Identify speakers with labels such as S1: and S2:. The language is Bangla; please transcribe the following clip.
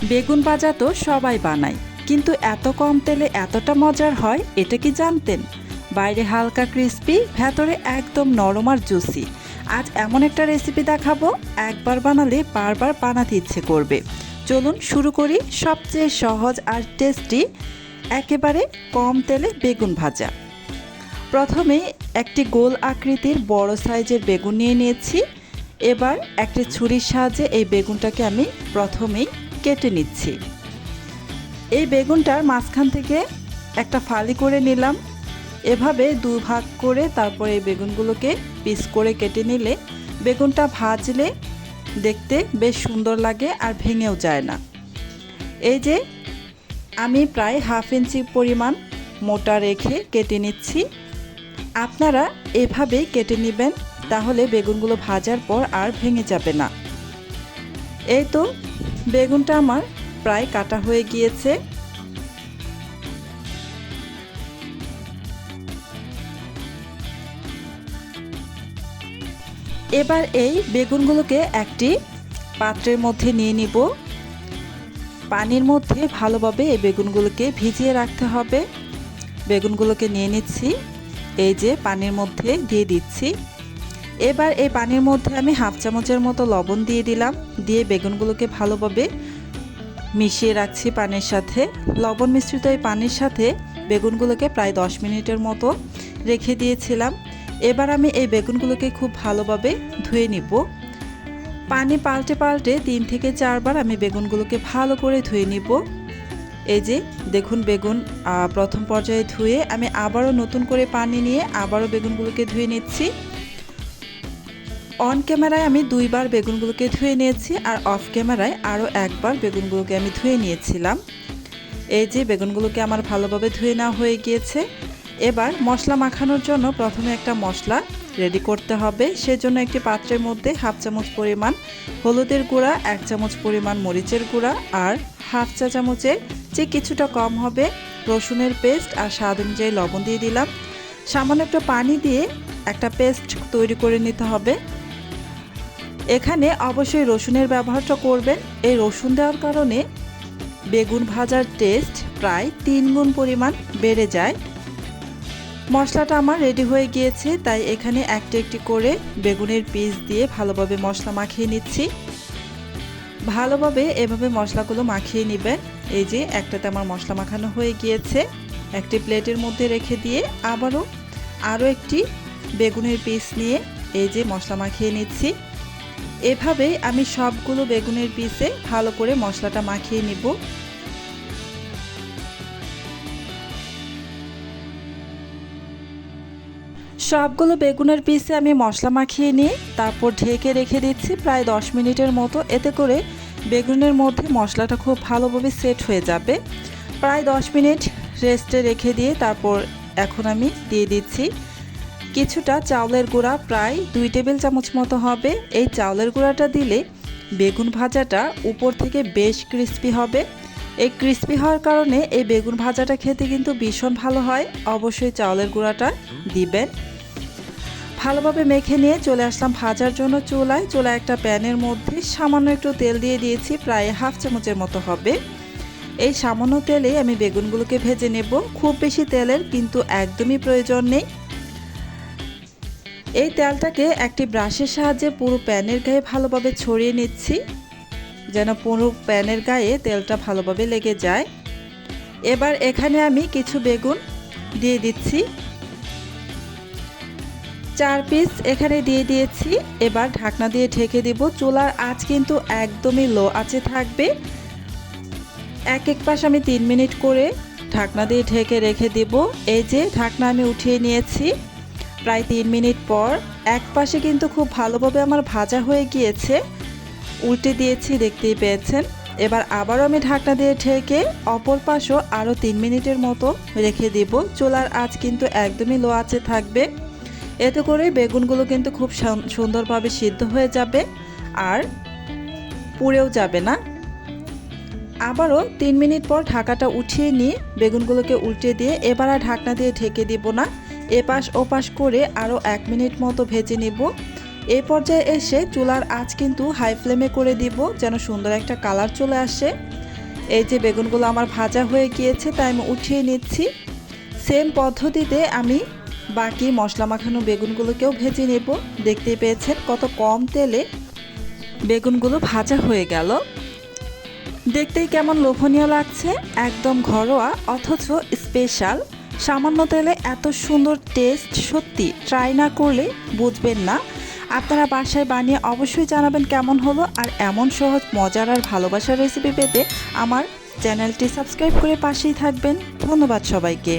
S1: বেগুন ভাজা তো সবাই বানায়, কিন্তু এত কম তেলে এতটা মজার হয় এটা কি জানতেন? বাইরে হালকা ক্রিস্পি, ভেতরে একদম নরম আর জুসি। আজ এমন একটা রেসিপি দেখাবো, একবার বানালে বারবার বানাতে ইচ্ছে করবে। চলুন শুরু করি সবচেয়ে সহজ আর টেস্টি একেবারে কম তেলে বেগুন ভাজা। প্রথমে একটি গোল আকৃতির বড় সাইজের বেগুন নিয়ে নিয়েছি। এবার একটি ছুরির সাহায্যে এই বেগুনটাকে আমি প্রথমেই কেটে নিচ্ছি। এই বেগুনটার মাঝখান থেকে একটা ফালি করে নিলাম। এভাবে দুই ভাগ করে তারপর এই বেগুনগুলোকে পিস করে কেটে নিলে বেগুনটা ভাজলে দেখতে বেশ সুন্দর লাগে আর ভেঙেও যায় না। এই যে আমি প্রায় হাফ ইঞ্চি পরিমাণ মোটা রেখে কেটে নিচ্ছি। আপনারা এভাবেই কেটে নেবেন, তাহলে বেগুনগুলো ভাজার পর আর ভেঙে যাবে না। এই তো বেগুনটা আমার প্রায় কাটা হয়ে গিয়েছে। এবার এই বেগুনগুলোকে একটি পাত্রের মধ্যে নিয়ে নিব। পানির মধ্যে ভালোভাবে এই বেগুনগুলোকে ভিজিয়ে রাখতে হবে। বেগুনগুলোকে নিয়ে নিচ্ছি, এই যে পানির মধ্যে দিয়ে দিচ্ছি। এবার এই পানির মধ্যে আমি হাফ চামচের মতো লবণ দিয়ে দিলাম, দিয়ে বেগুনগুলোকে ভালোভাবে মিশিয়ে রাখছি পানির সাথে। লবণ মিশ্রিত এই পানির সাথে বেগুনগুলোকে প্রায় 10 মিনিটের মতো রেখে দিয়েছিলাম। এবার আমি এই বেগুনগুলোকে খুব ভালোভাবে ধুয়ে নিব। পানি পাল্টে পাল্টে 3 থেকে 4 বার আমি বেগুনগুলোকে ভালো করে ধুয়ে নিব। এই যে দেখুন বেগুন প্রথম পর্যায়ে ধুয়ে আমি আবারও নতুন করে পানি নিয়ে আবারও বেগুনগুলোকে ধুয়ে নিচ্ছি। অন ক্যামেরায় আমি 2 বার বেগুনগুলোকে ধুয়ে নিয়েছি, আর অফ ক্যামেরায় আরও একবার বেগুনগুলোকে আমি ধুয়ে নিয়েছিলাম। এই যে বেগুনগুলোকে আমার ভালোভাবে ধুয়ে নেওয়া হয়ে গিয়েছে। এবার মশলা মাখানোর জন্য প্রথমে একটা মশলা রেডি করতে হবে। সেজন্য একটি পাত্রের মধ্যে হাফ চামচ পরিমাণ হলুদের গুঁড়া, 1 চামচ পরিমাণ মরিচের গুঁড়া আর হাফ চা চামচের যে কিছুটা কম হবে রসুনের পেস্ট আর স্বাদ অনুযায়ী লবণ দিয়ে দিলাম। সামান্য একটু পানি দিয়ে একটা পেস্ট তৈরি করে নিতে হবে। এখানে অবশ্যই রসুনের ব্যবহারটা করবেন। এই রসুন দেওয়ার কারণে বেগুন ভাজার টেস্ট প্রায় 3 গুণ পরিমাণ বেড়ে যায়। মশলাটা আমার রেডি হয়ে গিয়েছে, তাই এখানে একটি একটি করে বেগুনের পিস দিয়ে ভালোভাবে মশলা মাখিয়ে নিচ্ছি। ভালোভাবে এভাবে মশলাগুলো মাখিয়ে নেবেন। এই যে একটাতে আমার মশলা মাখানো হয়ে গিয়েছে। একটি প্লেটের মধ্যে রেখে দিয়ে আরও একটি বেগুনের পিস নিয়ে এই যে মশলা মাখিয়ে নিচ্ছি। এভাবেই আমি সবগুলো বেগুনের পিসে ভালো করে মশলাটা মাখিয়ে নিব। সবগুলো বেগুনের পিসে আমি মশলা মাখিয়ে নিয়ে তারপর ঢেকে রেখে দিচ্ছি প্রায় 10 মিনিটের মতো। এতে করে বেগুনের মধ্যে মশলাটা খুব ভালোভাবে সেট হয়ে যাবে। প্রায় 10 মিনিট রেস্টে রেখে দিয়ে তারপর এখন আমি দিয়ে দিচ্ছি কিছুটা চাউলের গুঁড়া, প্রায় 2 টেবিল চামচ মতো হবে। এই চাউলের গুঁড়াটা দিলে বেগুন ভাজাটা উপর থেকে বেশ ক্রিস্পি হবে। এই ক্রিস্পি হওয়ার কারণে এই বেগুন ভাজাটা খেতে কিন্তু ভীষণ ভালো হয়। অবশ্যই চাউলের গুঁড়াটা দিবেন। ভালোভাবে মেখে নিয়ে চলে আসলাম ভাজার জন্য চুলায়। একটা প্যানের মধ্যে সামান্য একটু তেল দিয়ে দিয়েছি, প্রায় হাফ চামচের মতো হবে। এই সামান্য তেলে আমি বেগুনগুলোকে ভেজে নেব। খুব বেশি তেলের কিন্তু একদমই প্রয়োজন নেই। এই তেলটাকে একটি ব্রাশের সাহায্যে পুরো প্যানের গায়ে ভালোভাবে ছড়িয়ে নিচ্ছি, যেন পুরো প্যানের গায়ে তেলটা ভালোভাবে লেগে যায়। এবার এখানে আমি কিছু বেগুন দিয়ে দিচ্ছি, 4 পিস এখানে দিয়ে দিয়েছি। এবার ঢাকনা দিয়ে ঢেকে দিব। চুলার আঁচ কিন্তু একদমই লো আঁচে থাকবে। এক পাশ আমি 3 মিনিট করে ঢাকনা দিয়ে ঢেকে রেখে দিব। এই যে ঢাকনা আমি উঠিয়ে নিয়েছি। প্রায় 3 মিনিট পর এক পাশে কিন্তু খুব ভালোভাবে আমার ভাজা হয়ে গিয়েছে। উল্টে দিয়েছি, দেখতেই পেয়েছেন। এবার আবারও আমি ঢাকনা দিয়ে ঢেকে অপর পাশও আরও 3 মিনিটের মতো রেখে দিব। চুলার আঁচ কিন্তু একদমই লো আঁচে থাকবে। এতে করে বেগুনগুলো কিন্তু খুব সুন্দরভাবে সিদ্ধ হয়ে যাবে আর পুড়েও যাবে না। আবারও 3 মিনিট পর ঢাকাটা উঠিয়ে নিয়ে বেগুনগুলোকে উল্টে দিয়ে এবার আর ঢাকনা দিয়ে ঢেকে দিব না। এপাশ ওপাশ করে আরও 1 মিনিট মতো ভেজে নেব। এই পর্যায়ে এসে চুলার আঁচ কিন্তু হাই ফ্লেমে করে দিব, যেন সুন্দর একটা কালার চলে আসে। এই যে বেগুনগুলো আমার ভাজা হয়ে গিয়েছে, তাই আমি উঠিয়ে নিচ্ছি। সেম পদ্ধতিতে আমি বাকি মশলা মাখানো বেগুনগুলোকেও ভেজে নেব। দেখতেই পেয়েছেন কত কম তেলে বেগুনগুলো ভাজা হয়ে গেল। দেখতেই কেমন লোভনীয় লাগছে, একদম ঘরোয়া অথচ স্পেশাল। সামান্য তেলে এত সুন্দর টেস্ট, সত্যি ট্রাই না করলে বুঝবেন না। আপনারা বাসায় বানিয়ে অবশ্যই জানাবেন কেমন হলো। আর এমন সহজ মজার আর ভালোবাসার রেসিপি পেতে আমার চ্যানেলটি সাবস্ক্রাইব করে পাশেই থাকবেন। ধন্যবাদ সবাইকে।